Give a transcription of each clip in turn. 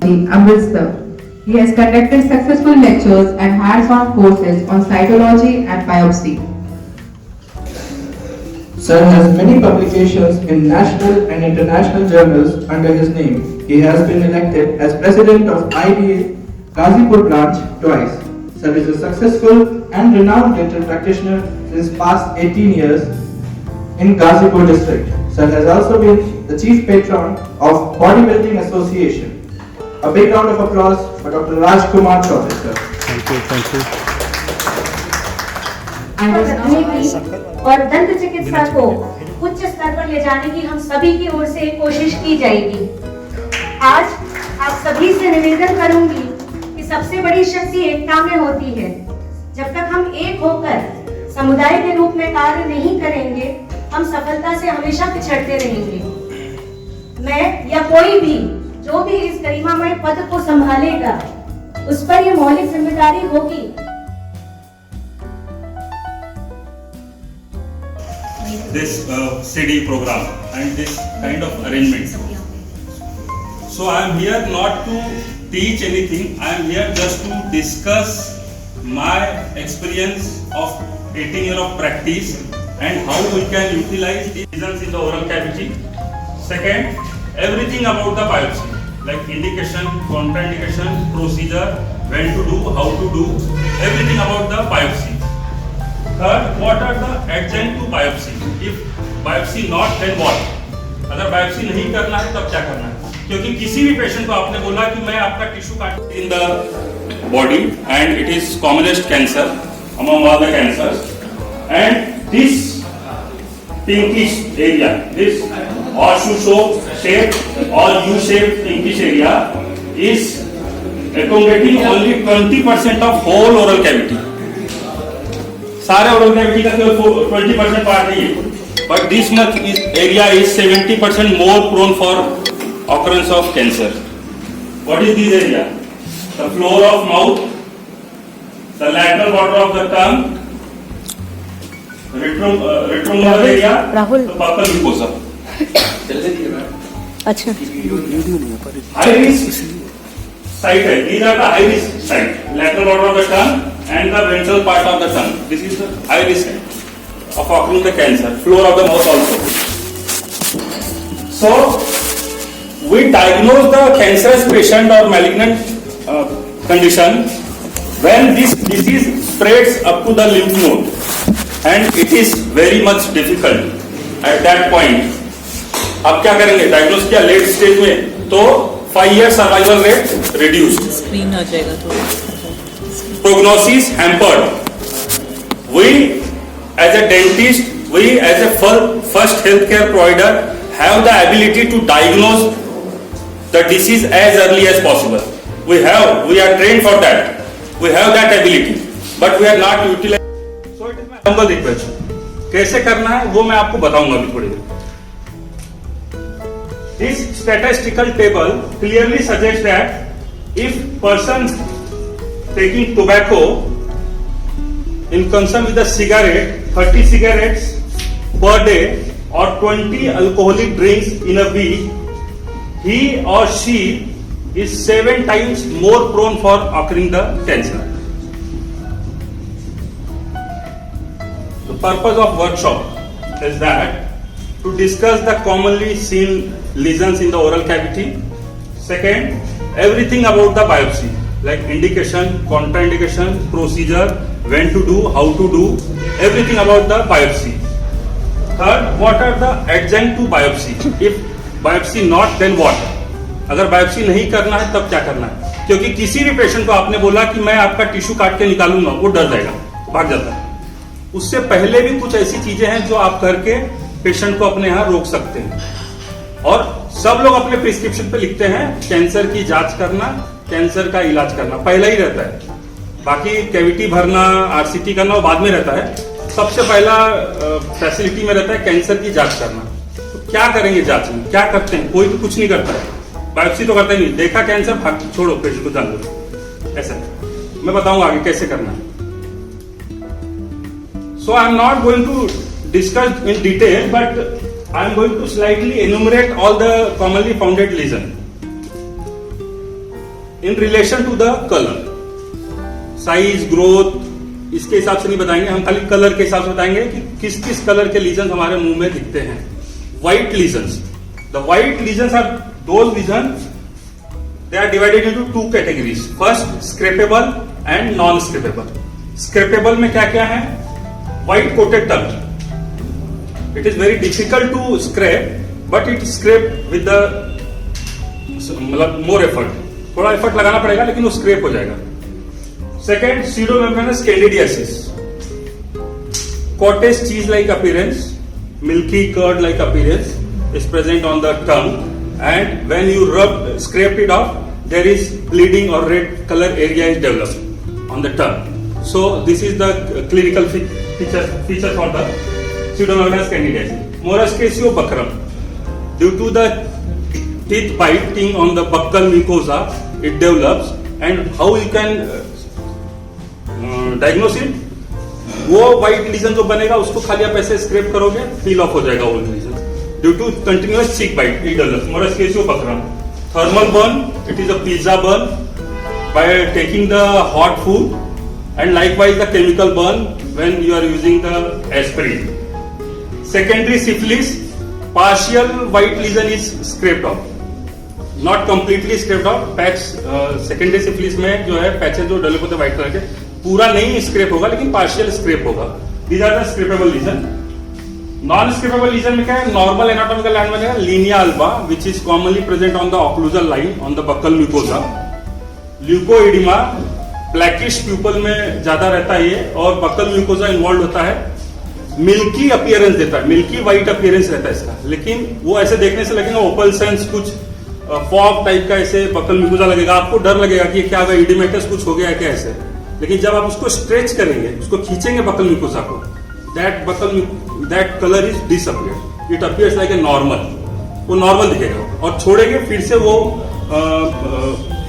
Amritsar. He has conducted successful lectures and hands-on courses on cytology and biopsy. Sir has many publications in national and international journals under his name. He has been elected as president of IDA Ghazipur branch twice. Sir is a successful and renowned dental practitioner since past 18 years in Ghazipur district. Sir has also been the chief patron of Bodybuilding Association. A big round of applause for Dr. Rajkumar Chaudhary, sir. Thank you. रखने की और दंत चिकित्सा को उच्च स्तर पर ले जाने की हम सभी की ओर से कोशिश की जाएगी। आज आप सभी से निवेदन करूंगी कि सबसे बड़ी शक्ति एकता में होती है। जब तक हम एक होकर समुदाय के रूप में कार्य नहीं करेंगे, हम सफलता से हमेशा पिछड़ते रहेंगे। मैं या कोई भी जो भी इस गरिमामय पद को संभालेगा, उस पर ये मौलिक जिम्मेदारी होगी। This CD program and this kind of arrangement. So I am here not to teach anything. I am here just to discuss my experience of 18 years of practice and how we can utilize the lesions in the oral cavity. Second, everything about the biopsy, like indication, contraindication, procedure, when to do, how to do, everything about the biopsy. Third, what are the adjunct to biopsy? If biopsy not, then what? अगर biopsy नहीं करना है तब क्या करना है? क्योंकि किसी भी पेशेंट को आपने बोला कि मैं आपका टिश्यू काट in the body and it is commonest cancer among all the cancers, and this pinkish area, this horseshoe shape or U-shaped pinkish area is accommodating only 20% of whole oral cavity. सारे oral cavity का केवल 20% part नहीं है, but this much area is 70% more prone for occurrence of cancer. What is this area? The floor of mouth, the lateral border of the tongue, retromolar area, Rahul. the buccal mucosa. अच्छा High risk site है. These are the high risk site. Lateral border of the tongue and the ventral part of the tongue. This is the high risk of occurring the cancer. Floor of the mouth also. So we diagnose the cancerous patient or malignant condition when this disease spreads up to the lymph node, and it is very much difficult at that point. अब क्या करेंगे? Diagnose किया late stage में तो 5 year survival rate reduced, screen आ जाएगा तो prognosis hampered. We as a dentist, we as a first healthcare provider have the ability to diagnose the disease as early as possible. We are trained for that. We have that ability, but we are not utilizing. So it is my humble request. कैसे करना है वो मैं आपको बताऊंगा अभी थोड़ी देर। This statistical table clearly suggests that if persons taking tobacco in consumption with a cigarette, 30 cigarettes per day or 20 alcoholic drinks in a week, he or she is 7 times more prone for occurring the cancer. The purpose of workshop is that to discuss the commonly seen lesions in the oral cavity. Second, everything about the biopsy, like indication, contraindication, procedure, when to do, how to do, everything about the biopsy. Third, what are the adjunct to biopsy? If biopsy not, then what? अगर biopsy नहीं करना है तब क्या करना है? क्योंकि किसी भी पेशेंट को आपने बोला कि मैं आपका टिश्यू काट के निकालूंगा, वो डर जाएगा, भाग जाता है। उससे पहले भी कुछ ऐसी चीजें हैं जो आप करके पेशेंट को अपने यहाँ रोक सकते हैं। और सब लोग अपने प्रिस्क्रिप्शन पे लिखते हैं कैंसर की जांच करना, कैंसर का इलाज करना पहला ही रहता है, बाकी कैविटी भरना, आरसीटी करना वो बाद में रहता है। सबसे पहला फैसिलिटी में रहता है कैंसर की जांच करना। तो क्या करेंगे जांच में? क्या करते हैं? कोई भी कुछ नहीं करता है, बायोप्सी तो करता ही नहीं। देखा कैंसर, भाग छोड़ो, पेशेंट को जान दो। ऐसा मैं बताऊंगा आगे कैसे करना है। So I am not going to discussed in detail, but I am going to slightly enumerate all the commonly founded lesions. In relation to the colour, size, growth, इसके हिसाब से नहीं बताएंगे हम, खाली कलर के हिसाब से बताएंगे कि किस किस कलर के लीजन हमारे मुंह में दिखते हैं. White lesions, the white lesions are those lesion, they are divided into two categories. First, scrapable and non-scrapable. Scrapable में क्या क्या है? White coated tongue. It is very difficult to scrape, but it scrape with the मतलब more effort. थोड़ा effort लगाना पड़ेगा लेकिन वो scrape हो जाएगा. Second, pseudomembranous candidiasis. Cottage cheese-like appearance, milky curd-like appearance is present on the tongue. And when you scrape it off, there is bleeding or red color area is developed on the tongue. So this is the clinical feature for the pseudomembranous candidiasis. Morus bacrum. Due to the teeth biting on the buccal mucosa, it develops. And how you can diagnose it? वो white lesion जो बनेगा उसको खाली आप ऐसे scrape करोगे, peel off हो जाएगा वो lesion. Due to continuous cheek bite, it develops. Morus bacrum. Thermal burn, it is a pizza burn by taking the hot food, and likewise the chemical burn when you are using the aspirin. Secondary syphilis, partial white lesion is scraped off, not completely scraped off. Patch secondary syphilis में जो है patches जो develop होते हैं white colour के, पूरा नहीं scrape होगा लेकिन पार्शियल स्क्रेप होगा. These are the scrapable lesion. Non scrapable lesion में क्या है? नॉर्मल एनाटॉमिकल लाइन में linea alba which is commonly present on the occlusal line on the buccal mucosa. Leukoedema blackish purple में ज्यादा रहता है ये, और बक्कल म्यूकोसा इन्वॉल्व होता है. मिल्की अपीयरेंस देता है, मिल्की व्हाइट अपीयरेंस रहता है इसका, लेकिन वो ऐसे देखने से लगेगा ओपल सेंस, कुछ फॉग टाइप का ऐसे बक्कल म्यूकोसा लगेगा. आपको डर लगेगा कि क्या हुआ, इडिमेटस कुछ हो गया है क्या ऐसे. लेकिन जब आप उसको स्ट्रेच करेंगे, उसको खींचेंगे बक्कल म्यूकोसा को, that color is disappeared. It appears like a normal. वो नॉर्मल दिखेगा, और छोड़ेंगे फिर से वो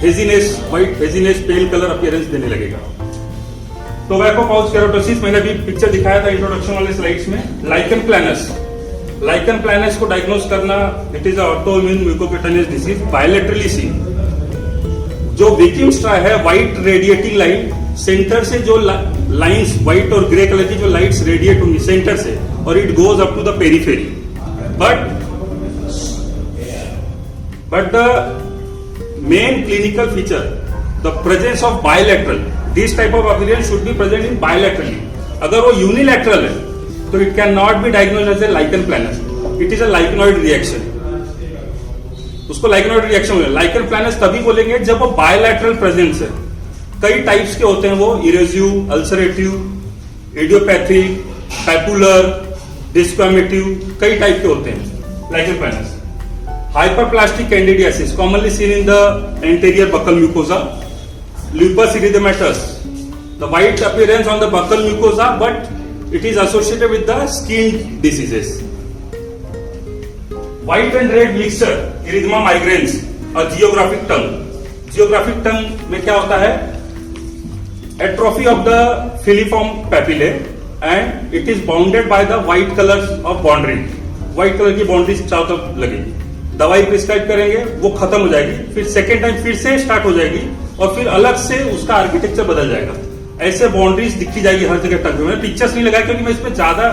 हेजीनेस, व्हाइट हेजीनेस, पेल कलर अपीयरेंस देने लगेगा. टोबैको पाउच केरोटोसिस मैंने अभी पिक्चर दिखाया था इंट्रोडक्शन वाले स्लाइड्स में. लाइकन प्लैनस, लाइकन प्लैनस को डायग्नोज करना, it is autoimmune mucocutaneous disease, bilaterally seen. जो विकिम्स्ट्रा है, व्हाइट रेडिएटिंग लाइन, सेंटर से जो लाइंस व्हाइट और ग्रे कलर की जो लाइट्स रेडिएट होंगी सेंटर से, और it goes up to the periphery. But the main clinical feature, the presence of bilateral. This type of appearance should be present in bilaterally. अगर वो unilateral है तो it can not be diagnose as a lichen planus. It is a lichenoid reaction. उसको lichenoid reaction बोलेंगे. Lichen planus तभी बोलेंगे जब वो बायलैटरल प्रेजेंस है. कई टाइप्स के होते हैं वो, erosive, ulcerative, idiopathic, papular, desquamative, कई टाइप के होते हैं lichen planus. Hyperplastic candidiasis commonly seen in the anterior buccal mucosa. Lupus erythematosus, the white appearance on the buccal mucosa, but it is associated with the skin diseases. White and red mixture, erythema migrans और geographic tongue. Geographic tongue में क्या होता है? atrophy of the filiform papillae and it is bounded by the white colors of boundary. white color की boundary चारों तरफ लगेगी. दवाई प्रिस्क्राइब करेंगे, वो खत्म हो जाएगी, फिर सेकेंड टाइम फिर से स्टार्ट हो जाएगी, और फिर अलग से उसका आर्किटेक्चर बदल जाएगा. ऐसे बाउंड्रीज दिखती जाएगी हर जगह टंग में. मैंने पिक्चर्स नहीं लगाया क्योंकि मैं इसमें ज्यादा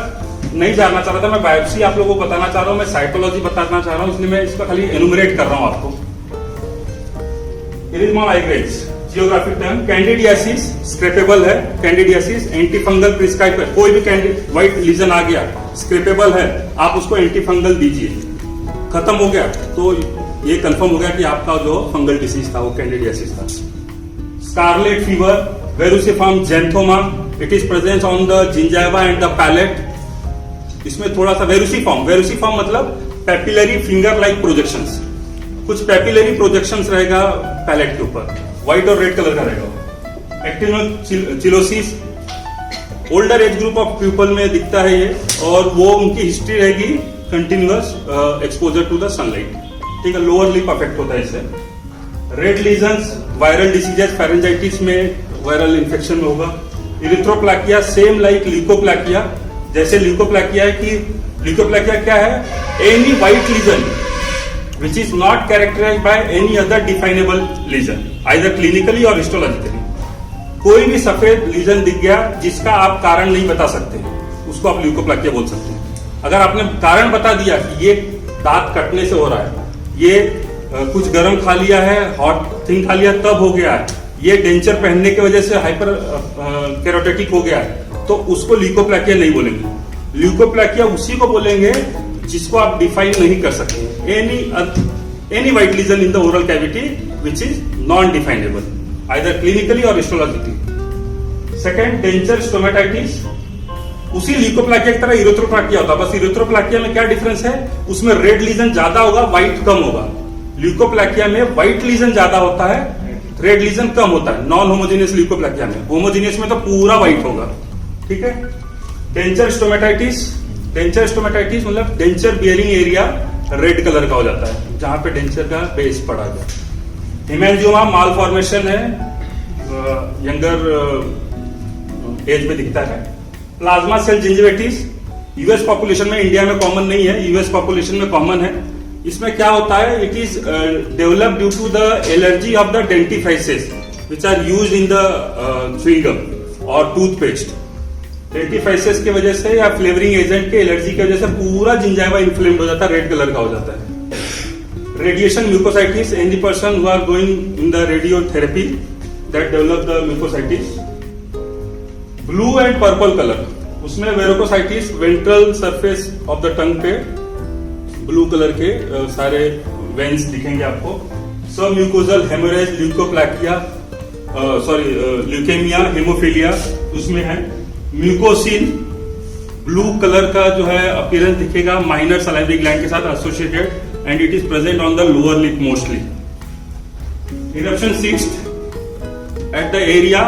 नहीं जानना चाह रहा था. मैं बायोप्सी आप लोगों को बताना चाह रहा हूँ, मैं साइटोलॉजी बताना चाह रहा हूँ, इसलिए मैं इसका खाली एनुमरेट कर रहा हूँ आपको. Erythema migraines, geographic term. Candidiasis स्क्रेपेबल है. कैंडिडियासिस एंटीफंगल प्रिस्क्राइब कर, कोई भी व्हाइट लीजन आ गया स्क्रेपेबल है, आप उसको एंटीफंगल दीजिए. खत्म हो गया तो ये कंफर्म हो गया कि आपका जो फंगल डिसीज था वो कैंडिडियासिस था. Scarlet fever, verruciform xanthoma, it is present on the gingiva and the palate. इसमें थोड़ा सा वेरुसिफॉर्म मतलब पैपिलरी फिंगर लाइक प्रोजेक्शंस, कुछ पैपिलरी प्रोजेक्शंस रहेगा पैलेट के ऊपर, व्हाइट और रेड कलर का रहेगा. Actinocheilosis, older age group of people में दिखता है ये, और वो उनकी हिस्ट्री रहेगी continuous exposure to the sunlight. ठीक है, लोअर लिप अफेक्ट होता है इससे. Red lesions, viral diseases, pharyngitis में वायरल इन्फेक्शन में होगा. इरिथ्रोप्लाकिया सेम लाइक ल्यूकोप्लाकिया, जैसे ल्यूकोप्लाकिया है कि ल्यूकोप्लाकिया क्या है? Any white lesion, which is not characterized by any other definable lesion, either clinically or histologically. कोई भी सफेद लीजन दिख गया जिसका आप कारण नहीं बता सकते, उसको आप ल्यूकोप्लाकिया बोल सकते हैं। अगर आपने कारण बता दिया कि ये दांत कटने से हो रहा है, ये कुछ गर्म खा लिया है, हॉट थिंग खा लिया तब हो गया है, ये डेंचर पहनने की वजह से हाइपर केरोटिक हो गया है, तो उसको ल्यूकोप्लाकिया नहीं बोलेंगे। ल्यूकोप्लाकिया उसी को बोलेंगे जिसको आप डिफाइन नहीं कर सकते। Any white lesion in the oral cavity which is non definable, either clinically और हिस्टोलॉजिकली। सेकेंड, डेंचर स्टोमेटाइटिस, उसी ल्यूकोप्लाकिया की तरह इरेथ्रोप्लाकिया होता है, बस इरेथ्रोप्लाकिया में क्या डिफरेंस है, उसमें रेड लीजन ज्यादा होगा, व्हाइट कम होगा। ल्यूकोप्लाकिया में व्हाइट लीजन ज्यादा होता है, रेड लीजन कम होता है। नॉन होमोजीनियस ल्यूकोप्लाकिया में, होमोजीनियस में तो पूरा व्हाइट होगा। ठीक है। डेंचर स्टोमेटाइटिस मतलब denture bearing area red colour का हो जाता है, जहां पे डेंचर का बेस पड़ा गया। हेमेंजियोमा माल फॉर्मेशन है, यंगर एज में दिखता है। प्लाज्मा सेल जिंजिविटिस यूएस पॉपुलेशन में, इंडिया में कॉमन नहीं है, यूएस पॉपुलेशन में कॉमन है। इसमें क्या होता है, it is develop due to the allergy of the dentifrices which are used in the chewing gum और टूथपेस्ट। डेंटिफाइसेस की वजह से या फ्लेवरिंग एजेंट के एलर्जी की वजह से पूरा जिंजाइवा इन्फ्लेम्ड हो जाता है, रेड कलर का हो जाता है। Radiation mucositis in the person who are going in the radiotherapy that develop the mucositis. Blue and purple colour, उसमें varicosities, ventral surface of the tongue पे ब्लू कलर के सारे वेन्स दिखेंगे आपको। सब mucosal haemorrhage, leukoplakia, leukaemia, haemophilia उसमें है। म्यूकोसिन blue colour का जो है अपीयरेंस दिखेगा, माइनर सलाइवरी ग्लैंड के साथ associated, and it is present on the lower lip mostly. Eruption cyst at the area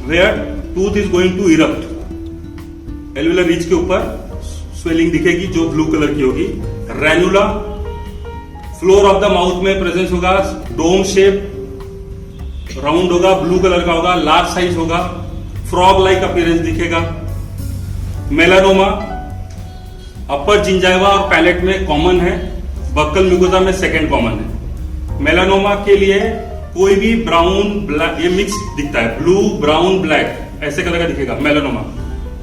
where tooth is going to erupt, alveolar ridge के ऊपर स्वेलिंग दिखेगी जो ब्लू कलर की होगी। Ranula, floor of the mouth में presence होगा, dome shape, round होगा, blue colour का होगा, लार्ज साइज होगा, फ्रॉग लाइक अपीयरेंस दिखेगा। मेलानोमा अपर जिंजाइवा और पैलेट में कॉमन है, बक्कल म्यूकोजा में सेकेंड कॉमन है। मेलानोमा के लिए कोई भी ब्राउन ब्लैक, ये मिक्स दिखता है, ब्लू ब्राउन ब्लैक ऐसे कलर का दिखेगा मेलानोमा।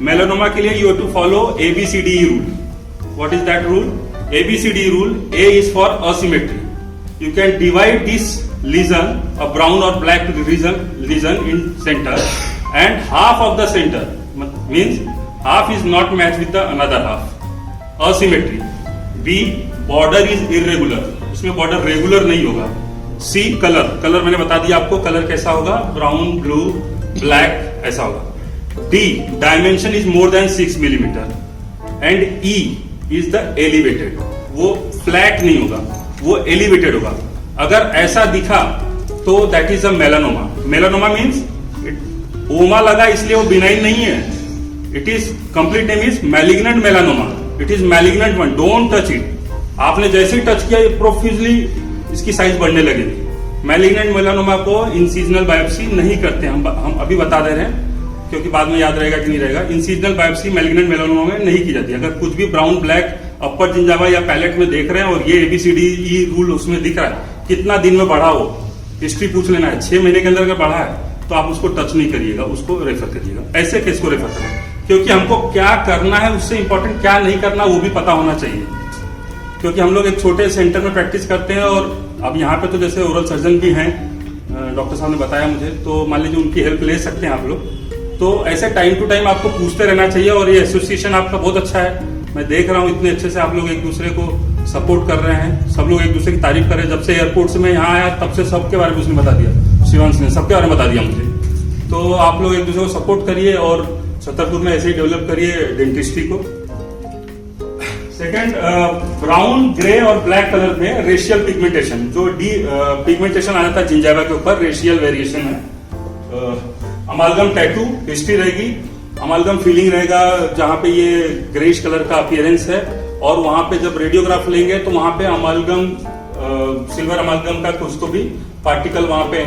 मेलानोमा के लिए you have to follow ABCD rule. What is that rule? ABCD rule. A is for asymmetry. You can divide this lesion, a brown or black lesion in center, and half of the center means half is not matched with the another half. Asymmetry. B, border is irregular. उसमें border regular नहीं होगा. C, color मैंने बता दिया आपको color कैसा होगा, brown, blue, black ऐसा होगा. D, dimension is more than 6 millimeter. And E is the elevated. वो फ्लैट नहीं होगा, वो एलिवेटेड होगा। अगर ऐसा दिखा तो that is a melanoma. Melanoma means ओमा लगा इसलिए वो बिनाइन नहीं है, it is complete name is malignant melanoma, it is malignant one, don't touch it. आपने जैसे ही टच किया ये प्रोफ्यूजली इसकी साइज बढ़ने लगेगी। मैलिग्नेंट मेलानोमा को इंसिजनल बायोप्सी नहीं करते, हम अभी बता दे रहे हैं क्योंकि बाद में याद रहेगा कि नहीं रहेगा। इंसिजनल बायोप्सी मैलिग्नेंट मेलानोमा में नहीं की जाती। अगर कुछ भी ब्राउन ब्लैक अपर जिंजावा या पैलेट में देख रहे हैं और ये ABCD रूल उसमें दिख रहा है, कितना दिन में बढ़ा हो हिस्ट्री पूछ लेना है, 6 महीने के अंदर अगर बढ़ा है तो आप उसको टच नहीं करिएगा, उसको रेफर करिएगा। ऐसे केस को रेफर करें, क्योंकि हमको क्या करना है उससे इंपॉर्टेंट क्या नहीं करना वो भी पता होना चाहिए। क्योंकि हम लोग एक छोटे सेंटर में प्रैक्टिस करते हैं और अब यहाँ पे तो जैसे ओरल सर्जन भी हैं, डॉक्टर साहब ने बताया मुझे, तो मान लीजिए उनकी हेल्प ले सकते हैं आप लोग। तो ऐसे टाइम टू टाइम आपको पूछते रहना चाहिए और ये एसोसिएशन आपका बहुत अच्छा है। मैं देख रहा हूँ इतने अच्छे से आप लोग एक दूसरे को सपोर्ट कर रहे हैं, सब लोग एक दूसरे की तारीफ कर रहे हैं। जब से एयरपोर्ट से मैं यहाँ आया तब से सबके बारे में उसने बता दिया, शिवांश ने सबके बारे में बता दिया मुझे। तो आप लोग एक दूसरे को सपोर्ट करिए और छतरपुर में ऐसे ही डेवलप करिए डेंटिस्ट्री को। सेकंड, ब्राउन ग्रे और ब्लैक कलर में रेशियल पिगमेंटेशन, जो पिगमेंटेशन आ जाता है जिंजाइवा के ऊपर, रेशियल वेरिएशन है। अमालगम टैटू हिस्ट्री रहेगी, अमालगम फीलिंग रहेगा जहां पे ये ग्रेइश कलर का अपीयरेंस है, और वहां पे जब रेडियोग्राफ लेंगे तो वहां पे अमालगम, सिल्वर अमालगम का कुछ तो भी पार्टिकल वहां पे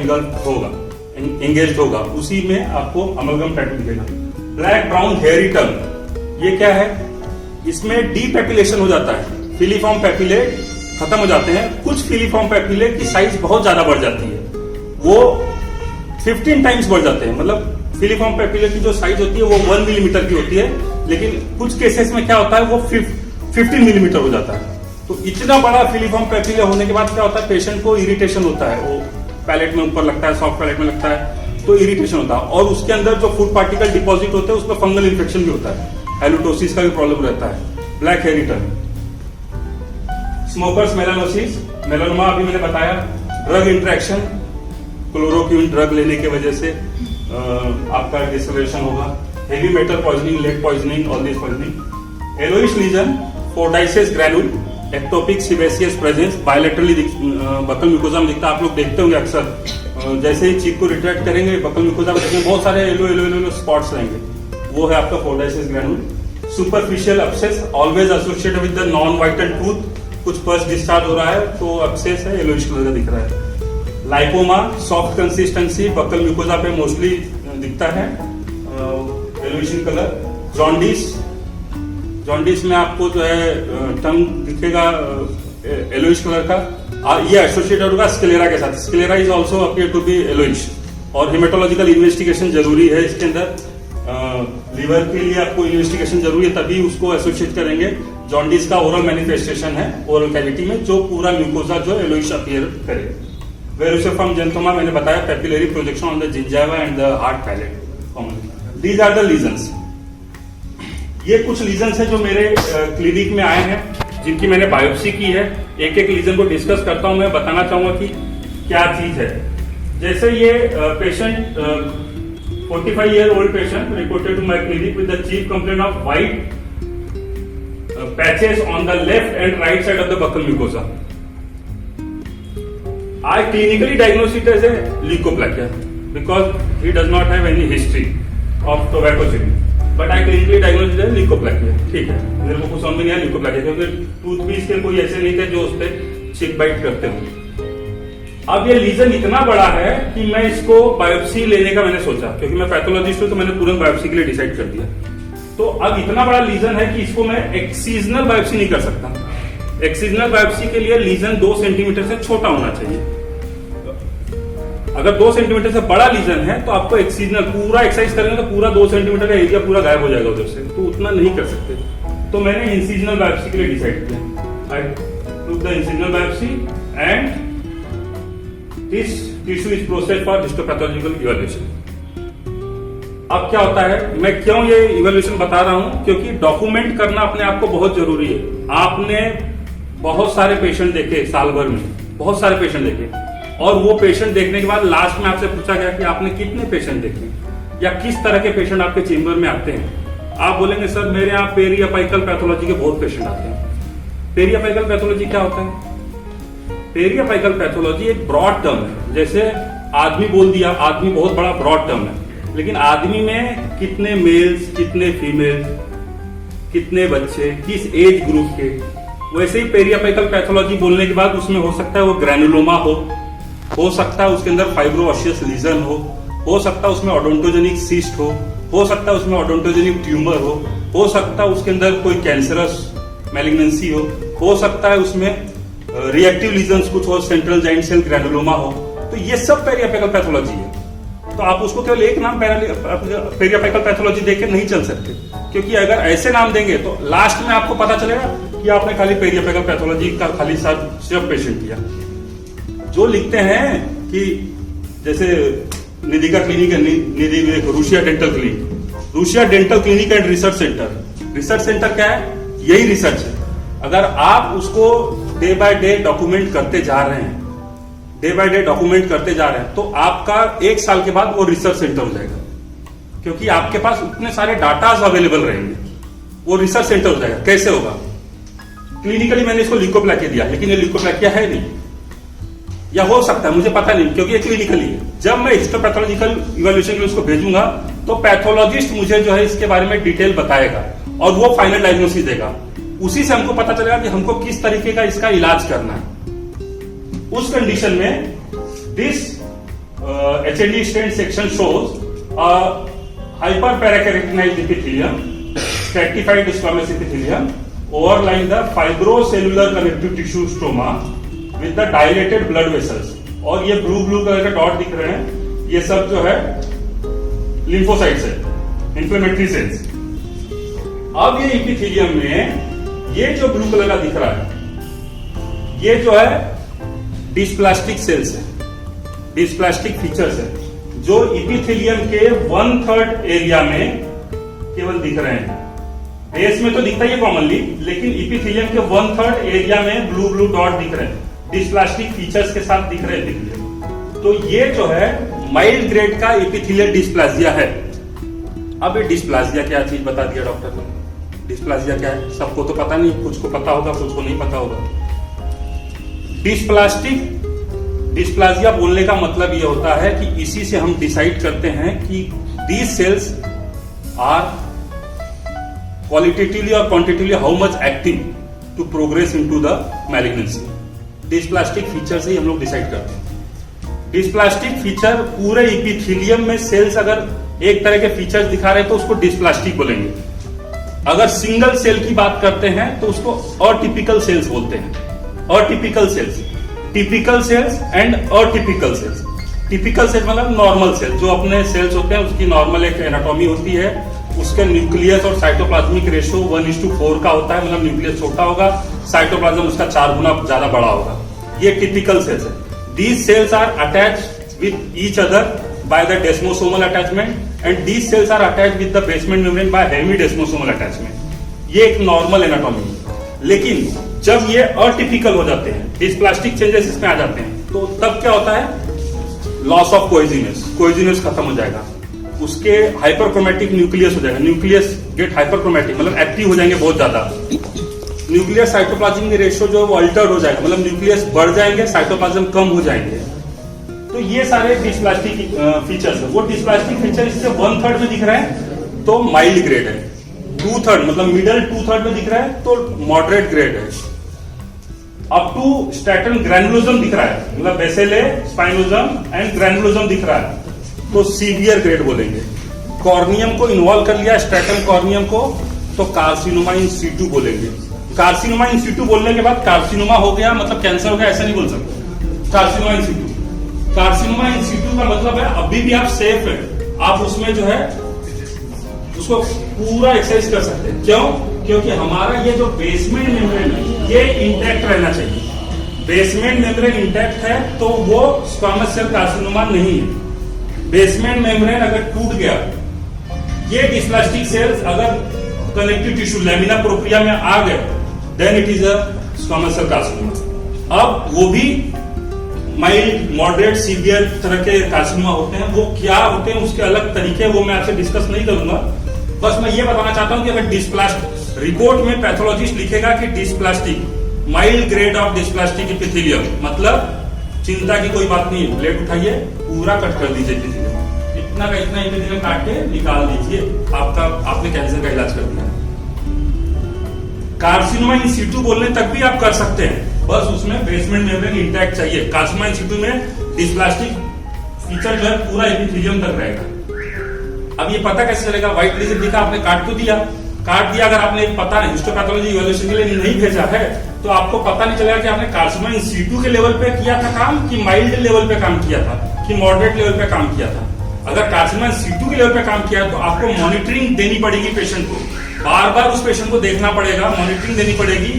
एंगेज्ड होगा, उसी में आपको अमालगम टैटू दिखेगा। ब्लैक ब्राउन हेयरी टंग, ये क्या है? इसमें डीपेपिलेशन हो जाता है, फिलीफॉर्म पेपिलेट खत्म हो जाते हैं। कुछ फिलीफॉर्म पैपिले की साइज बहुत ज्यादा बढ़ जाती है, वो 15 टाइम्स बढ़ जाते हैं। मतलब फिलीफॉर्म पैपिले की जो साइज होती है वो 1 मिलीमीटर की होती है, लेकिन कुछ केसेस में क्या होता है वो 15 मिलीमीटर हो जाता है। तो इतना बड़ा फिलीफॉर्म पैपिले होने के बाद क्या होता है, पेशेंट को इरिटेशन होता है, वो पैलेट में ऊपर लगता है, सॉफ्ट पैलेट में लगता है, तो इरिटेशन होता है। और उसके अंदर जो फूड पार्टिकल डिपॉजिट होते हैं उसमें फंगल इन्फेक्शन भी होता है, हेलुटोसिस का भी प्रॉब्लम रहता है, black hair return. Smokers melanosis, melanoma अभी मैंने बताया, ड्रग इंट्रैक्शन, क्लोरोक्विन ड्रग लेने की वजह से आपका डिसकलरेशन होगा, heavy metal poisoning, lead poisoning, all this poisoning. Yellowish lesion, Fordyce granule, ectopic sebaceous presence, bilaterally buccal mucosa में दिखता है। आप लोग देखते होंगे अक्सर, जैसे ही चीक को रिट्रैक्ट करेंगे बकल म्यूकोजा में देखेंगे बहुत सारे येलो स्पॉट्स रहेंगे, वो है आपका Fordyce granule. Superficial abscess, always associated with the non vital tooth, कुछ पस डिस्चार्ज हो रहा है तो अब्सेस है, येलोइश कलर का दिख रहा है। Lipoma, soft consistency, buccal mucosa पे मोस्टली दिखता है, yellowish in colour. Jaundice, jaundice में आपको जो है टंग दिखेगा येलोइश कलर का, ये एसोसिएटेड होगा स्क्लेरा के साथ। Sclera is also appear to be yellowish. और हेमेटोलॉजिकल इन्वेस्टिगेशन जरूरी है इसके अंदर, लीवर के लिए आपको इन्वेस्टिगेशन जरूरी है, तभी उसको एसोसिएट करेंगे। जॉन्डिस का ओरल मैनिफेस्टेशन है, ओरल कैविटी में जो पूरा म्यूकोजा जो येलोइश अपीयर करे। वेरुसिफॉर्म जेंथोमा मैंने बताया, papillary projection on the gingiva and the hard palate commonly. These are the lesions. ये कुछ लीजन्स हैं जो मेरे क्लिनिक में आए हैं, जिनकी मैंने बायोप्सी की है। एक एक लीजन को डिस्कस करता हूं, मैं बताना चाहूंगा कि क्या चीज है। जैसे ये patient 45 year old patient reported to my clinic with the chief complaint of white patches on the left and right side of the buccal mucosa. I clinically diagnosed it as a leukoplakia because he does not have any history of tobacco chewing. But I clinically diagnosed it as leukoplakia. ठीक है, मेरे को कुछ समझ में नहीं आया leukoplakia, क्योंकि टूथ भी इसके कोई ऐसे नहीं थे जो उस पर चिक बाइट करते हों। अब ये लीजन इतना बड़ा है कि मैं इसको बायोप्सी लेने का मैंने सोचा, क्योंकि मैं पैथोलॉजिस्ट हूं तो मैंने तुरंत बायोप्सी के लिए डिसाइड कर दिया। तो अब इतना बड़ा लीजन है कि इसको मैं एक्सीजनल बायोप्सी नहीं कर सकता। एक्सीजनल बायोप्सी के लिए लीजन 2 सेंटीमीटर से छोटा होना चाहिए। अगर 2 सेंटीमीटर से बड़ा लीजन है तो आपको एक्सीजनल पूरा एक्सरसाइज करेंगे तो पूरा 2 सेंटीमीटर का एरिया पूरा गायब हो जाएगा उधर से, तो उतना नहीं कर सकते। तो मैंने इंसिजनल बायोप्सी के लिए डिसाइड किया। I took the incisional biopsy and this tissue is processed for histopathological evaluation. अब क्या होता है, मैं क्यों ये इवैल्यूएशन बता रहा हूं, क्योंकि डॉक्यूमेंट करना अपने आप को बहुत जरूरी है। आपने बहुत सारे पेशेंट देखे साल भर में, बहुत सारे पेशेंट देखे, और वो पेशेंट देखने के बाद लास्ट में आपसे पूछा गया कि आपने कितने पेशेंट देखे या किस तरह के पेशेंट आपके चेंबर में आते हैं। आप बोलेंगे सर मेरे यहाँ पेरियापाइकल पैथोलॉजी के बहुत पेशेंट आते हैं। पेरियापाइकल पैथोलॉजी क्या होता है? पेरियापाइकल पैथोलॉजी एक ब्रॉड टर्म है। जैसे आदमी बोल दिया, आदमी बहुत बड़ा ब्रॉड टर्म है, लेकिन आदमी में कितने मेल्स, कितने फीमेल्स, कितने बच्चे, किस एज ग्रुप के, वैसे ही पेरियापाइकल पैथोलॉजी बोलने के बाद उसमें हो सकता है वो ग्रैनुलोमा हो सकता है उसके अंदर फाइब्रोऑसियस लीजन हो सकता है उसमें ओडोंटोजेनिक सिस्ट हो सकता है उसमें ओडोंटोजेनिक ट्यूमर हो सकता है उसके अंदर कोई कैंसरस मैलिग्नेंसी हो सकता है उसमें रिएक्टिव लीजन्स कुछ हो, सेंट्रल जाइंट सेल ग्रैनुलोमा हो। तो ये सब पेरियापाइकल पैथोलॉजी है। तो आप उसको केवल एक नाम पेरियापाइकल पैथोलॉजी देके नहीं चल सकते, क्योंकि अगर ऐसे नाम देंगे तो लास्ट में आपको पता चलेगा कि आपने खाली पेरियापाइकल पैथोलॉजी का खाली सिर्फ पेशेंट किया। जो लिखते हैं कि जैसे निधि का क्लिनिक है, Nidhi Rusia dental clinic, Rusia dental clinic and research centre. Research centre क्या है? यही रिसर्च है। अगर आप उसको डे बाय डे डॉक्यूमेंट करते जा रहे हैं, डे बाय डे डॉक्यूमेंट करते जा रहे हैं, तो आपका 1 साल के बाद वो रिसर्च सेंटर हो जाएगा, क्योंकि आपके पास उतने सारे डाटाज अवेलेबल रहेंगे। वो रिसर्च सेंटर हो जाएगा। कैसे होगा? क्लिनिकली मैंने इसको ल्यूकोप्लाकिया दिया, लेकिन ये ल्यूकोप्लाकिया है नहीं, या हो सकता है, मुझे पता नहीं, क्योंकि ये क्लिनिकली है। जब मैं हिस्टोपैथोलॉजिकल इवैल्यूएशन के लिए उसको भेजूंगा तो पैथोलॉजिस्ट मुझे जो है इसके बारे में डिटेल बताएगा और वो फाइनल डायग्नोसिस देगा। उसी से हमको पता चलेगा कि हमको किस तरीके का इसका इलाज करना है। उस कंडीशन में this HND stent section shows a hyperparakeratinised epithelium, stratified squamous epithelium overlying the fibrocellular connective tissue stroma with the dilated blood vessels। और ये ब्लू कलर के डॉट दिख रहे हैं, ये सब जो है लिम्फोसाइट्स है, इंफ्लेमेटरी सेल्स। अब ये एपिथेलियम में ये जो ब्लू कलर का दिख रहा है, ये जो है डिस्प्लास्टिक सेल्स है, डिस्प्लास्टिक फीचर्स है, जो एपिथेलियम के 1/3 एरिया में केवल दिख रहे हैं। बेस में तो दिखता ही है कॉमनली, लेकिन एपिथेलियम के 1/3 एरिया में ब्लू डॉट दिख रहे हैं, डिस्प्लास्टिक फीचर्स के साथ दिख रहे हैं। तो ये जो है माइल्ड ग्रेड का एपिथेलियल डिस्प्लासिया है। अब ये डिस्प्लासिया क्या चीज बता दिया डॉक्टर ने। डिस्प्लासिया क्या है सबको तो पता नहीं, कुछ को पता होगा, कुछ को नहीं पता होगा। डिस्प्लासिया बोलने का मतलब ये होता है कि इसी से हम डिसाइड करते हैं कि दीज सेल्स आर क्वालिटेटिवली और quantitatively how much active to progress into the malignancy. Dysplastic feature से ही हम लोग डिसाइड करते हैं। डिस्प्लास्टिक फीचर पूरे एपिथेलियम में सेल्स अगर एक तरह के फीचर्स दिखा रहे हैं तो उसको डिस्प्लास्टिक बोलेंगे। अगर सिंगल सेल की बात करते हैं तो उसको अटिपिकल सेल्स बोलते हैं। Atypical cells, typical cells and atypical cells. Typical cell मतलब नॉर्मल सेल, जो अपने सेल्स होते हैं उसकी नॉर्मल एक एनाटॉमी होती है, उसके न्यूक्लियस और साइटोप्लाज्मिक रेशियो 1:4 का होता है, मतलब न्यूक्लियस छोटा होगा, साइटोप्लाज्म उसका 4 गुना ज्यादा बड़ा होगा। ये टिपिकल सेल्स है। These cells are attached with each other by the desmosomal attachment and these cells are attached with the basement membrane by hemidesmosomal attachment. ये एक नॉर्मल एनाटॉमी है। लेकिन जब ये अटिपिकल हो जाते हैं, डिस्प्लास्टिक चेंजेस इसमें आ जाते हैं, तो तब क्या होता है, लॉस ऑफ कोएजिनेस खत्म हो जाएगा, उसके हाइपरक्रोमैटिक न्यूक्लियस हो जाएगा, न्यूक्लियस गेट हाइपरक्रोमैटिक मतलब एक्टिव हो जाएंगे बहुत ज्यादा। न्यूक्लियस साइटोप्लाज्म की रेशियो जो है वो अल्टर्ड हो जाएगा, मतलब न्यूक्लियस बढ़ जाएंगे, साइटोप्लाज्म कम हो जाएंगे। तो ये सारे डिस्प्लास्टिक फीचर्स है। वो डिस्प्लास्टिक फीचर इससे 1/3 में दिख रहा है तो माइल्ड ग्रेड है, 2/3 मतलब मिडल 2/3 में दिख रहा है तो मॉडरेट ग्रेड है, अप टू स्ट्रैटम ग्रैनुलोसम दिख रहा है, मतलब बेसेले स्पाइनोसम एंड ग्रैनुलोसम दिख रहा है तो सीवियर ग्रेड बोलेंगे। कॉर्नियम को इन्वॉल्व कर लिया, स्ट्रैटम कॉर्नियम को, तो कार्सिनोमा इन सीटू बोलेंगे। कार्सिनोमा इन सीटू बोलने के बाद कार्सिनोमा हो गया मतलब कैंसर हो गया ऐसा नहीं बोल सकते। Carcinoma in situ, carcinoma in situ का मतलब है अभी भी आप सेफ है, आप उसमें जो है उसको पूरा एक्सरसाइज कर सकते हैं। क्यों? क्योंकि हमारा ये जो बेसमेंट मेम्ब्रेन है ये इंटैक्ट रहना चाहिए। बेसमेंट मेम्ब्रेन इंटैक्ट है तो वो स्क्वामस सेल कार्सिनोमा नहीं है। बेसमेंट मेम्ब्रेन अगर टूट गया, ये डिस्प्लास्टिक सेल्स अगर कनेक्टिव टिश्यू लैमिना प्रोपिया में आ गए, then it is a squamous cell carcinoma. अब वो भी माइल्ड, मॉडरेट, सीवियर तरह के कार्सिनोमा होते हैं। वो क्या होते हैं उसके अलग तरीके, वो मैं आपसे डिस्कस नहीं करूंगा। बस मैं ये बताना चाहता हूं कि अगर डिस्प्लास्टिक रिपोर्ट में पैथोलॉजिस्ट लिखेगा कि dysplastic, mild grade of dysplastic epithelium, मतलब चिंता की कोई बात नहीं है, प्लेट उठाइए, पूरा कट कर दीजिए एपिथेलियम, इतना का इतना एपिथेलियम काट के निकाल दीजिए, आपने कैंसर का इलाज कर दिया। कार्सिनोमा इन सीटू बोलने तक भी आप कर सकते हैं, बस उसमें बेसमेंट मेम्ब्रेन इंटैक्ट चाहिए। कार्सिनोमा इन सीटू में डिस्प्लास्टिक फीचर जो है पूरा एपिथेलियम तक रहेगा। अब ये पता कैसे चलेगा? व्हाइट लीजन दिखा, आपने काट तो दिया, अगर आपने पता हिस्टोपैथोलॉजी इवैल्यूएशन के लिए नहीं भेजा है तो आपको पता नहीं चलेगा कि आपने कार्सिनोमा इन सीटू के लेवल पे किया था काम, कि माइल्ड लेवल पे काम किया था, कि मॉडरेट लेवल पे काम किया था। अगर कार्सिनोमा इन सीटू के लेवल पे काम किया तो आपको मॉनिटरिंग देनी पड़ेगी पेशेंट को, बार बार उस पेशेंट को देखना पड़ेगा, मॉनिटरिंग देनी पड़ेगी।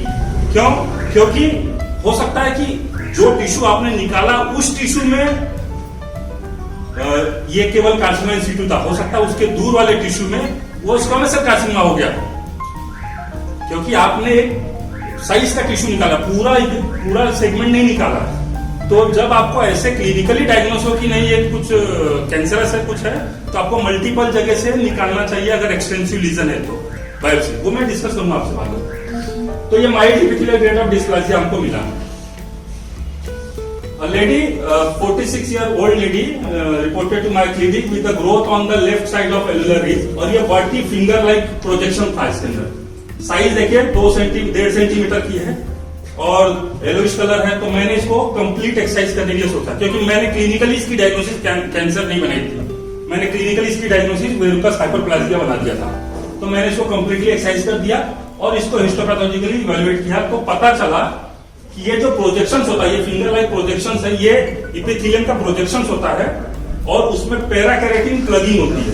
क्यों? क्योंकि हो सकता है कि जो टिश्यू आपने निकाला उस टिश्यू में ये केवल कार्सिनोमा इन सीटू था, हो सकता है उसके दूर वाले टिश्यू में वो स्क्वामस सेल कार्सिनोमा हो गया, क्योंकि आपने एक साइज का टिश्यू निकाला, पूरा सेगमेंट नहीं निकाला। तो जब आपको ऐसे क्लिनिकली डायग्नोस हो कि नहीं ये कुछ कैंसरस है, कुछ है, तो आपको मल्टीपल जगह से निकालना चाहिए अगर एक्सटेंसिव लीजन है तो बायोप्सी। वो मैं डिस्कस करूंगा आपसे बाद में। तो ये माइल्ड एपिथेलियल ग्रेड ऑफ डिस्प्लासिया हमको मिला। A lady, 46-year-old lady, reported to my clinic with the growth on the left side of alveolar ridge, और ये वर्टी फिंगर लाइक प्रोजेक्शन था इसके अंदर। साइज देखिए 1.5 सेंटीमीटर की है और येलोइश कलर है। तो मैंने इसको कंप्लीट एक्सरसाइज करने के लिए सोचा, क्योंकि मैंने क्लिनिकली इसकी डायग्नोसिस कैंसर नहीं बनाई थी, मैंने क्लिनिकली इसकी डायग्नोसिस वेरुकस हाइपरप्लासिया बना दिया था। तो मैंने इसको कंप्लीटली एक्सरसाइज कर दिया और इसको हिस्टोपैथोलॉजिकली इवैल्यूएट किया तो पता चला कि ये जो प्रोजेक्शंस होता है, ये फिंगर लाइक प्रोजेक्शंस है, ये इपिथेलियम का प्रोजेक्शंस होता है और उसमें पैराकेरेटिन प्लगिंग होती है।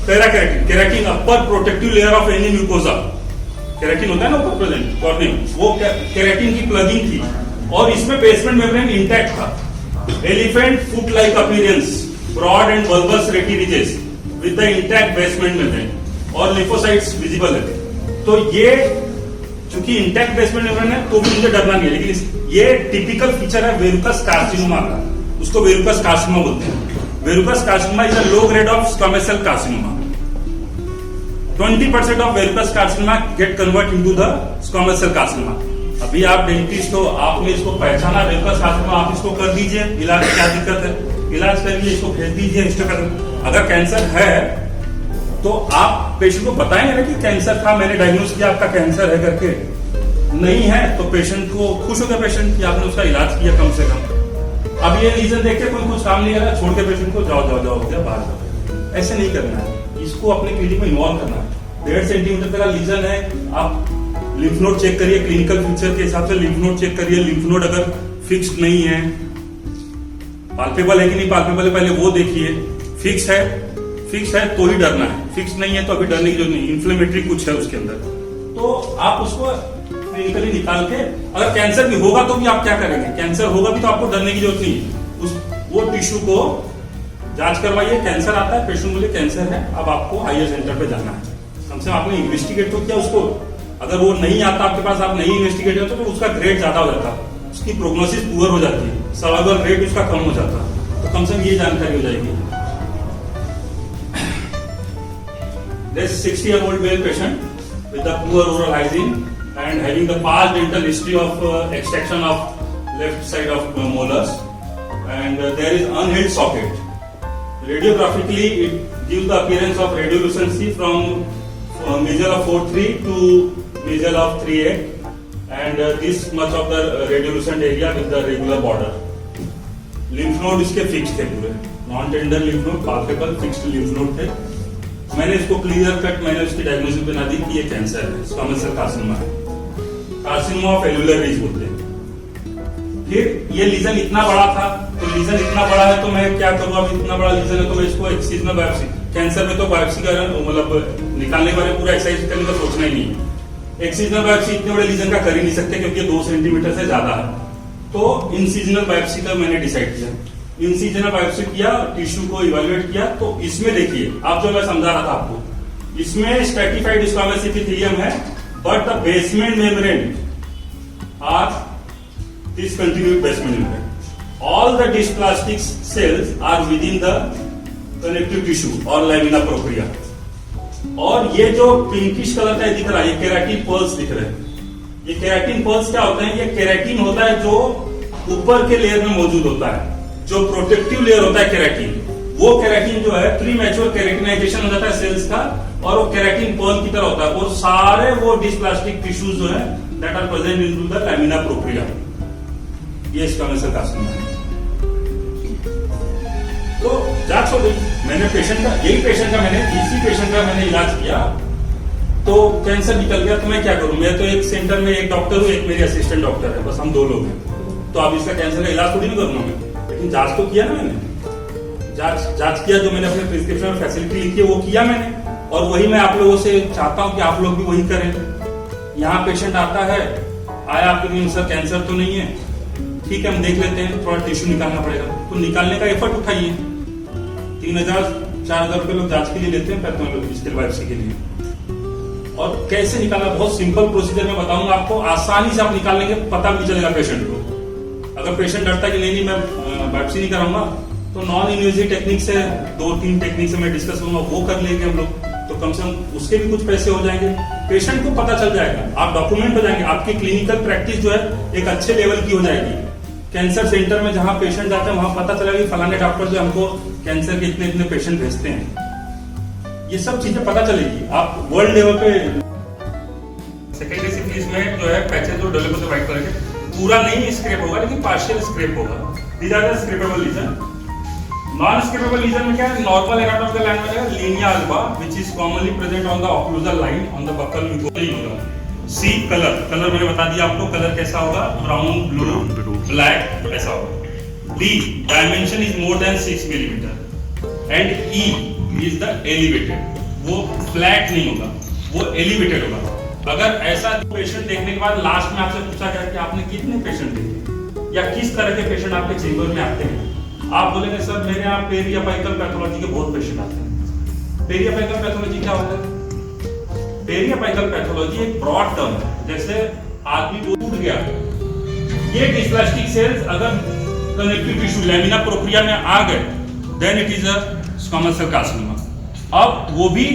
Parakeratin, keratin upper protective layer of any mucosa, keratin होता है ना ऊपर प्रेजेंट कॉर्निंग, वो केराटिन की प्लगिंग थी और इसमें बेसमेंट मेम्ब्रेन इंटैक्ट था। Elephant foot like appearance, broad and bulbous rete ridges with the intact basement membrane और लिम्फोसाइट्स विजिबल है। तो ये चूंकि इंटैक्ट बेसमेंट मेम्ब्रेन है तो भी मुझे डरना नहीं है, लेकिन ये टिपिकल फीचर है वेरुकस कार्सिनोमा का, उसको वेरुकस कार्सिनोमा बोलते हैं। Verrucous carcinoma is a low grade of squamous cell carcinoma. 20% of verrucous carcinoma get convert into the squamous cell carcinoma. अभी आप डेंटिस्ट हो, आपने इसको पहचाना वेरुकस कार्सिनोमा, आप इसको कर दीजिए, इलाज क्या दिक्कत है, इलाज करिए, इसको भेज दीजिए हिस्टोपैथोलॉजी। अगर कैंसर है तो आप पेशेंट को बताएंगे ना कि कैंसर था, मैंने डायग्नोज किया आपका कैंसर है करके। नहीं है तो पेशेंट को खुश हो गया पेशेंट कि आपने उसका इलाज किया कम से कम। अब ये रीजन देख के कोई कुछ काम नहीं करा, छोड़ के पेशेंट को जाओ जाओ जाओ हो गया बाहर जाओ, ऐसे नहीं करना है। इसको अपने क्लिनिक में इन्वॉल्व करना है। 1.5 सेंटीमीटर का लीजन है, आप लिम्फ नोड चेक करिए, क्लिनिकल फीचर के हिसाब से लिम्फ नोड चेक करिए। लिम्फ नोड अगर फिक्स्ड नहीं है, पाल्पेबल है कि नहीं पाल्पेबल है पहले वो देखिए। फिक्स है तो ही डरना है, फिक्स नहीं है तो अभी डरने की जरूरत नहीं। इन्फ्लेमेटरी कुछ है उसके अंदर तो आप उसको क्लिनिकली निकाल के, अगर कैंसर भी होगा तो भी आप क्या करेंगे, कैंसर होगा भी तो आपको डरने की जरूरत नहीं। वो टिश्यू को जांच करवाइए, कैंसर आता है, पेशेंट बोले कैंसर है, अब आपको हायर सेंटर पे जाना है। कम से कम आपने इन्वेस्टिगेट तो किया उसको। अगर वो नहीं आता आपके पास, आप नहीं इन्वेस्टिगेट करते तो उसका ग्रेड ज्यादा हो जाता, उसकी प्रोग्नोसिस पुअर हो जाती है, सर्वाइवल रेट उसका कम हो जाता। तो कम से कम ये जानकारी हो जाएगी। This 60-year-old male patient with a poor oral hygiene and having the past dental history of extraction of left side of molars, and there is unhealed socket. Radiographically, it gives the appearance of radiolucency from mesial of 4.3 to mesial of 3.8, and this much of the radiolucent area with the regular border. Lymph node इसके fixed थे पूरे, non-tender lymph node, palpable fixed lymph node थे। मैंने इसको clear cut, मैंने उसकी diagnosis बना दी कि ये कैंसर है, स्क्वेमस सेल कार्सिनोमा है, कार्सिनोमा ऑफ एलुलर रीज बोलते हैं। फिर ये लीजन इतना बड़ा था, तो लीजन इतना बड़ा है तो मैं क्या करूँ, अब इतना बड़ा लीजन है तो मैं इसको एक्सिजनल बायोप्सी, कैंसर में तो बायोप्सी का मतलब निकालने के बारे में पूरा एक्सरसाइज करने का सोचना ही नहीं है। एक्सिजनल बायोप्सी इतने बड़े लीजन का कर ही नहीं सकते क्योंकि 2 सेंटीमीटर से ज्यादा है। तो इंसिजनल बायोप्सी का मैंने डिसाइड किया। इंसिजनल बायोप्सी किया, टिश्यू को इवैल्यूएट किया, तो इसमें देखिए आप जो मैं समझा रहा था आपको, इसमें स्ट्रैटिफाइड स्क्वेमस एपिथेलियम है, but the basement membrane are discontinued basement membrane. All the dysplastic cells are within the connective tissue और लैमिना प्रोप्रिया। और ये जो पिंकिश कलर का दिख रहा है, ये केराटिन पर्ल्स दिख रहे हैं। ये केराटिन पर्ल्स क्या होते हैं, ये केराटिन होता है जो ऊपर के लेयर में मौजूद होता है, जो प्रोटेक्टिव लेयर होता है केराटिन, वो केराटिन जो है प्रीमैच्योर केराटिनाइजेशन हो जाता है सेल्स का, और वो केराटिन पर्ल की तरह होता है, और सारे वो डिस्प्लास्टिक टिश्यूज जो है that are present in the lamina propria. ये स्क्वेमस सेल कार्सिनोमा है। तो जांच हो गई, मैंने पेशेंट का, यही पेशेंट का मैंने, इसी पेशेंट का मैंने इलाज किया तो कैंसर निकल गया। तो मैं क्या करूं, मैं तो एक सेंटर में एक डॉक्टर हूं, एक मेरी असिस्टेंट डॉक्टर है, बस हम 2 लोग हैं। तो अब इसका कैंसर का इलाज थोड़ी नहीं करूंगा मैं, लेकिन जांच तो किया ना मैंने, जांच किया, जो मैंने अपने प्रिस्क्रिप्शन में फैसिलिटी लिखी है वो किया मैंने, और वही मैं आप लोगों से चाहता हूं कि आप लोग भी वही करें। यहाँ पेशेंट आता है, आया आपके लिए सर कैंसर तो नहीं है, ठीक है हम देख लेते हैं, थोड़ा टिश्यू निकालना पड़ेगा, तो निकालने का एफर्ट उठाइए। 3000-4000 रुपए लोग जांच के लिए लेते हैं पैथोलॉजिकल बायोप्सी के लिए। और कैसे निकालना, बहुत सिंपल प्रोसीजर में बताऊंगा आपको, आसानी से आप निकाल लेंगे, पता भी चलेगा पेशेंट को। अगर पेशेंट डरता है कि नहीं मैं बायोप्सी नहीं कराऊंगा, तो नॉन इन्वेजिव टेक्निक से 2-3 टेक्निक से मैं डिस्कस करूंगा, वो कर लेंगे हम लोग, तो कम से कम उसके भी कुछ पैसे हो जाएंगे, पेशेंट को पता चल जाएगा, आप डॉक्यूमेंट हो जाएंगे, आपकी क्लिनिकल प्रैक्टिस जो है एक अच्छे लेवल की हो जाएगी। कैंसर सेंटर में जहां पेशेंट जाते हैं वहां पता चलेगा कि फलाने डॉक्टर जो हमको कैंसर के इतने पेशेंट भेजते हैं, ये सब चीजें पता चलेगी। आप वर्ल्ड लेवल पे सेकेंडरी सिफिलिस में जो है पैचेस जो डेवलप होते व्हाइट कलर के, पूरा नहीं स्क्रैप होगा लेकिन पार्शियल स्क्रैप होगा। These are the scrapable lesion. Non scrapable lesion में क्या है, नॉर्मल एनाटॉमिकल लाइन में linea alba which is commonly present on the occlusal line on the buccal mucosa. सी कलर, कलर मैंने बता दिया आपको, कलर कैसा होगा, ब्राउन, ब्लू, ब्लैक ऐसा होगा। D dimension is more than 6 millimetre and E is the elevated, वो फ्लैट नहीं होगा, वो एलिवेटेड होगा। अगर ऐसा पेशेंट देखने के बाद लास्ट में आपसे पूछा गया कि आपने कितने पेशेंट देखे या किस तरह के पेशेंट आपके चेंबर में आते हैं, आप बोलेंगे सर मेरे यहाँ पेरियापाइकल पैथोलॉजी के बहुत पेशेंट आते हैं। पेरियापाइकल पैथोलॉजी क्या होता है? पेरियापाइकल पैथोलॉजी एक ब्रॉड टर्म है, जैसे आदमी को टूट गया, ये डिस्प्लास्टिक सेल्स अगर कनेक्टिव टिश्यू लैमिना प्रोपिया में आ गए then it is a squamous cell carcinoma. अब वो भी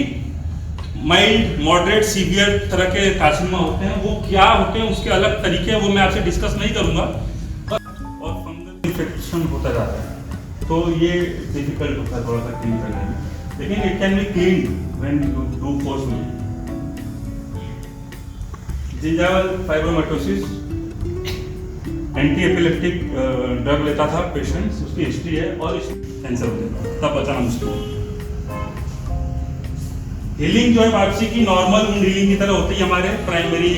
माइल्ड, मॉडरेट, सीवियर तरह के कार्सिनोमा होते हैं, वो क्या होते हैं उसके अलग तरीके हैं, वो मैं आपसे डिस्कस नहीं करूंगा। और फंगल इन्फेक्शन होता जाता है तो ये डिफिकल्ट होता है थोड़ा सा क्लीन करने में, लेकिन it can be clean when you do forcefully. Gingival fibromatosis, antiepileptic drug लेता था पेशेंट, उसकी हिस्ट्री है और कैंसर हो जाता है, तब बचाना मुश्किल है। हीलिंग जो है बायोप्सी की नॉर्मल वुंड हीलिंग की तरह होती है हमारे, प्राइमरी,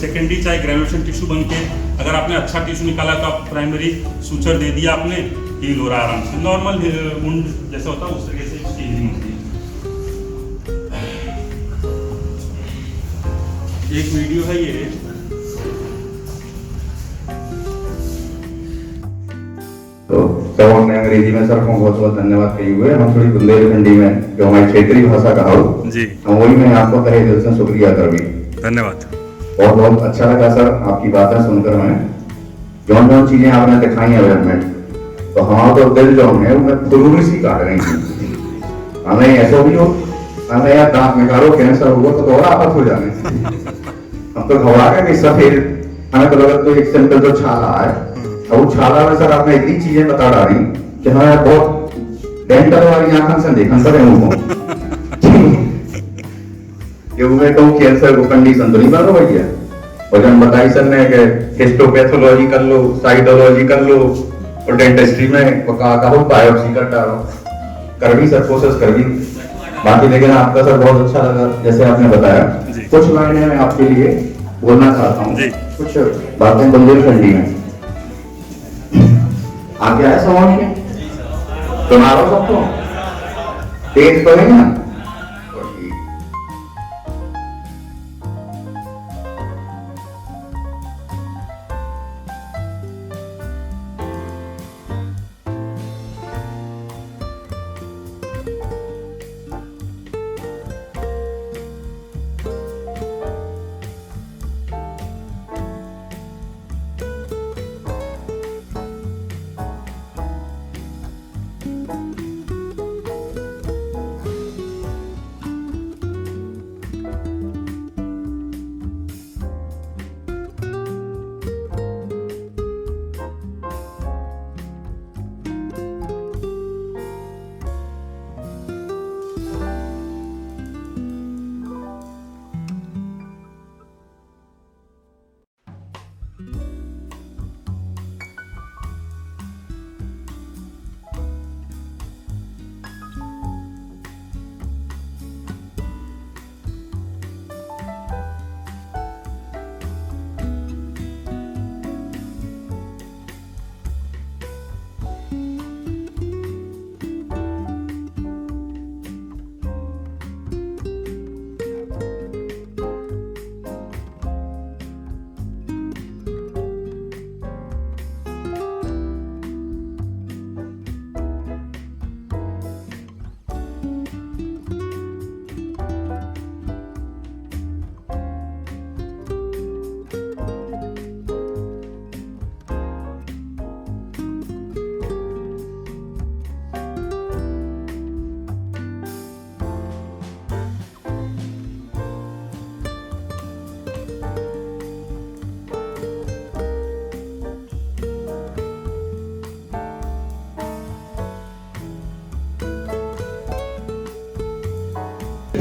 सेकेंडरी, चाहे ग्रेनुलेशन टिश्यू बन के अगर आपने अच्छा टिश्यू निकाला तो आप प्राइमरी सूचर दे दिया आपने, हील हो रहा है आराम से। नॉर्मल वुंड जैसा होता है उस तरीके से इसकी हीलिंग होती है। एक वीडियो है ये, तो श्रवण ने अंग्रेजी में सर को बहुत बहुत धन्यवाद कही हुए, हम थोड़ी बुंदेलखंडी में जो हमारी क्षेत्रीय भाषा कहा जी, हम वही मैं आपको तहे दिल से शुक्रिया कर भी। धन्यवाद। बहुत बहुत अच्छा लगा सर आपकी बातें सुनकर, हमें जौन जौन चीजें आपने दिखाई अवेयरमेंट, तो हमारा तो दिल जो है वो फुरूरी सी काट रही थी। हमें ऐसा भी हो, हमें यार दांत निकालो कैंसर हुआ तो और आफत हो जाने, हम तो घबरा गए कि सफेद, हमें तो लगा तो एक सिंपल जो छाला है, अब वो छाला में सर आपने इतनी चीजें बता डाली कि हमें बहुत डेंटल वाली आंखों से देखा सर उनको कि वो तो कैंसर को कंडीशन तो नहीं बन रही है। और जब बताई सर ने कि हिस्टोपैथोलॉजी कर लो, साइटोलॉजी कर लो और डेंटिस्ट्री में कहो बायोप्सी कर डालो, कर भी सर कोशिश कर भी बाकी। लेकिन आपका सर बहुत अच्छा लगा जैसे आपने बताया। कुछ लाइनें मैं आपके लिए बोलना चाहता हूँ, कुछ बातें बुंदेलखंडी में। आगे आया समझ में सुना रहा सबको, तेज तो है ना।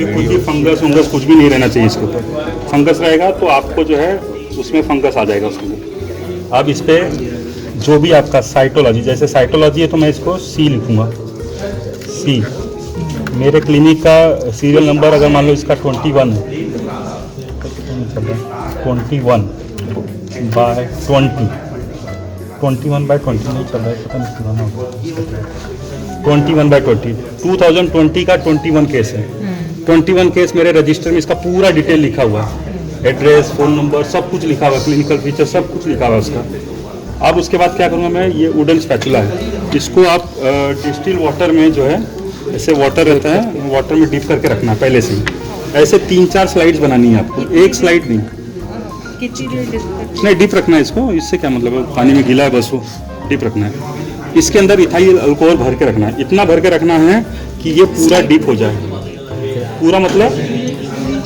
कुछ भी फंगस कुछ भी नहीं रहना चाहिए इसके ऊपर। फंगस रहेगा तो आपको जो है उसमें फंगस आ जाएगा उसके अंदर। अब इस पे जो भी आपका साइटोलॉजी, जैसे साइटोलॉजी है तो मैं इसको सी लिखूंगा, सी। मेरे क्लिनिक का सीरियल नंबर अगर मान लो इसका 21 है, 21/20 नहीं चल रहा है, पता नहीं पुराना होगा। 21/20 2020 का 21 केस है। 21 केस मेरे रजिस्टर में इसका पूरा डिटेल लिखा हुआ है, एड्रेस, फ़ोन नंबर, सब कुछ लिखा हुआ है, क्लिनिकल फीचर सब कुछ लिखा हुआ है उसका। अब उसके बाद क्या करूँगा मैं, ये वुडन स्पैचुला है, इसको आप डिस्टिल वाटर में जो है, ऐसे वाटर रहता है, वाटर में डिप करके रखना पहले से ही। ऐसे 3-4 स्लाइड्स बनानी है आपको, एक स्लाइड नहीं, डिप रखना है इसको। इससे क्या मतलब है, पानी में गीला है बस, वो डिप रखना है। इसके अंदर इथाइल अल्कोहल भर के रखना है, इतना भर के रखना है कि ये पूरा डीप हो जाए। पूरा मतलब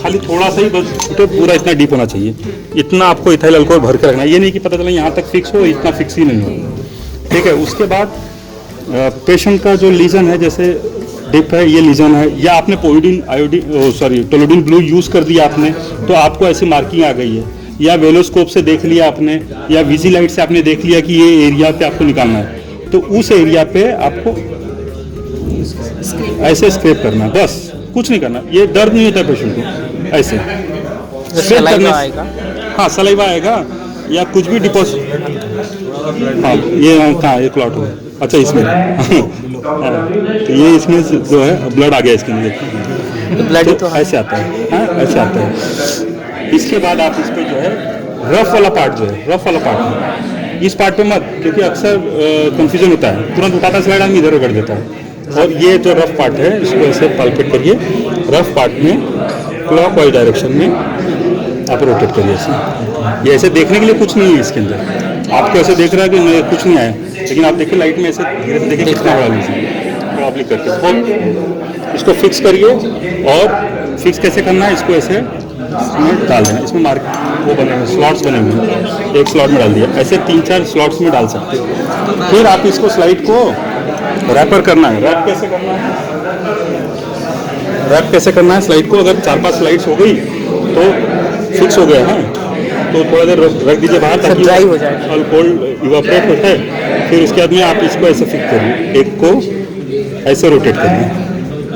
खाली थोड़ा सा ही बस, तो पूरा इतना डीप होना चाहिए। इतना आपको इथाइल अल्कोहल भर के रखना है, ये नहीं कि पता चला यहाँ तक फिक्स हो, इतना फिक्स ही नहीं हो, ठीक है। उसके बाद पेशेंट का जो लीजन है, जैसे डिप है, ये लीजन है, या आपने टोलोडीन ब्लू यूज़ कर दिया आपने, तो आपको ऐसी मार्किंग आ गई है, या वेलोस्कोप से देख लिया आपने, या विजिलाइट से आपने देख लिया कि ये एरिया पे आपको निकालना है, तो उस एरिया पे आपको ऐसे स्क्रैप करना है, बस कुछ नहीं करना। ये दर्द नहीं होता पेशेंट को, ऐसे स्क्रैप करने से, हाँ सलाइवा आएगा या कुछ भी डिपॉजिट। हाँ ये कहाँ, ये क्लॉट हुआ, अच्छा इसमें तो ये इसमें जो है ब्लड आ गया इसके अंदर, ब्लड तो ऐसे आता है, हाँ ऐसे आता है। इसके बाद आप इस पे जो है रफ वाला पार्ट जो है, रफ वाला पार्ट है, इस पार्ट पे मत, क्योंकि अक्सर कंफ्यूजन होता है, तुरंत उठाता स्लाइड आदमी इधर उगड़ देता है। और ये जो रफ पार्ट है, इसको ऐसे पल्पेट करिए, रफ पार्ट में क्लॉकवाइज डायरेक्शन में आप रोटेट करिए ऐसे। ये ऐसे देखने के लिए कुछ नहीं है इसके अंदर, आपको ऐसे देख रहा है कि नहीं कुछ नहीं आया, लेकिन आप देखिए लाइट में ऐसे धीरे से देखिए कितना बड़ा लीजिए, ऑब्लिक करके और इसको फिक्स करिए। और फिक्स कैसे करना है, इसको ऐसे इसमें डाल देना, इसमें मार्क वो बने हुए स्लॉट्स बने हुए हैं, एक स्लॉट में डाल दिया, ऐसे 3-4 स्लॉट्स में डाल सकते हो। फिर आप इसको स्लाइड को रैपर करना है। रैप कैसे करना है, रैप कैसे करना है स्लाइड को, अगर 4-5 स्लाइड्स हो गई तो फिक्स हो गया है, तो थोड़ा देर रख दीजिए बाहर ताकि ड्राई हो जाए, अल्कोहल इवापोरेट होता है। फिर उसके बाद में आप इसको ऐसे फिक्स करिए, एक को ऐसे रोटेट करिए,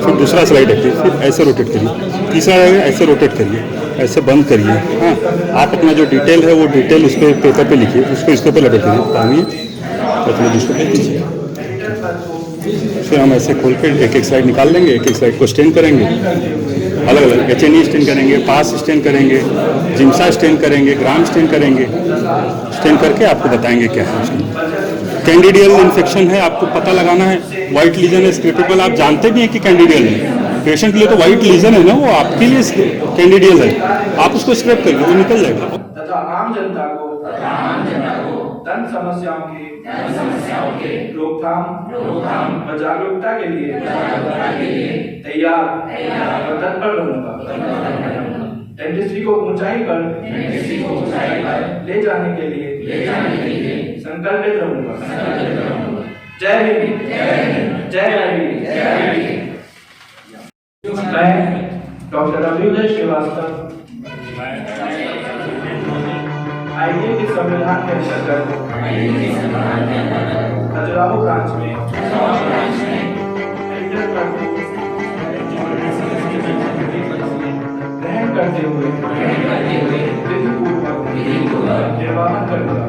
फिर दूसरा स्लाइड रखिए, फिर ऐसे रोटेट करिए, तीसरा रहेगा ऐसे रोटेट करिए, ऐसे बंद करिए। हाँ आप अपना जो डिटेल है वो डिटेल उस पर पेपर पे लिखिए, उसको इसके ऊपर लपेट करिए, पानी मतलब दूसरे पे दीजिए। फिर हम ऐसे खोल के एक एक स्लाइड निकाल लेंगे, एक एक स्लाइड को स्टेन करेंगे, अलग अलग HNE स्टेन करेंगे, पास स्टेन करेंगे, जिम्सा स्टेन करेंगे, ग्राम स्टेन करेंगे। स्टेन करके आपको बताएंगे क्या है उसमें। कैंडिडियल इन्फेक्शन है, आपको पता लगाना है, वाइट लीजन है स्क्रिपिबल, आप जानते भी हैं कि कैंडिडियल है, पेशेंट के लिए तो वाइट लीजन है ना, वो आपके लिए कैंडिडियल है, आप उसको स्क्रैप करिए, वो निकल जाएगा। तथा आम जनता को दंत समस्याओं के रोकथाम व जागरूकता के लिए तैयार व तत्पर रहूंगा। डेंटिस्ट्री को ऊंचाई पर ले जाने के लिए संकल्पित रहूंगा। जय हिंद, जय मैं डॉक्टर अभ्युदय श्रीवास्तव IDA के संविधान के अंतर्गत खजुराहो ब्रांच में एडिटर पद ग्रहण करते हुए विधिपूर्वक निर्वाहन करूंगा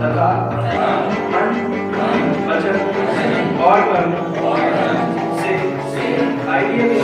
तथा वचन और कर्म से IDA के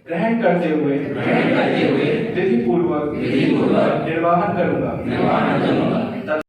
ग्रहण करते हुए विधिपूर्वक निर्वाहन करूंगा।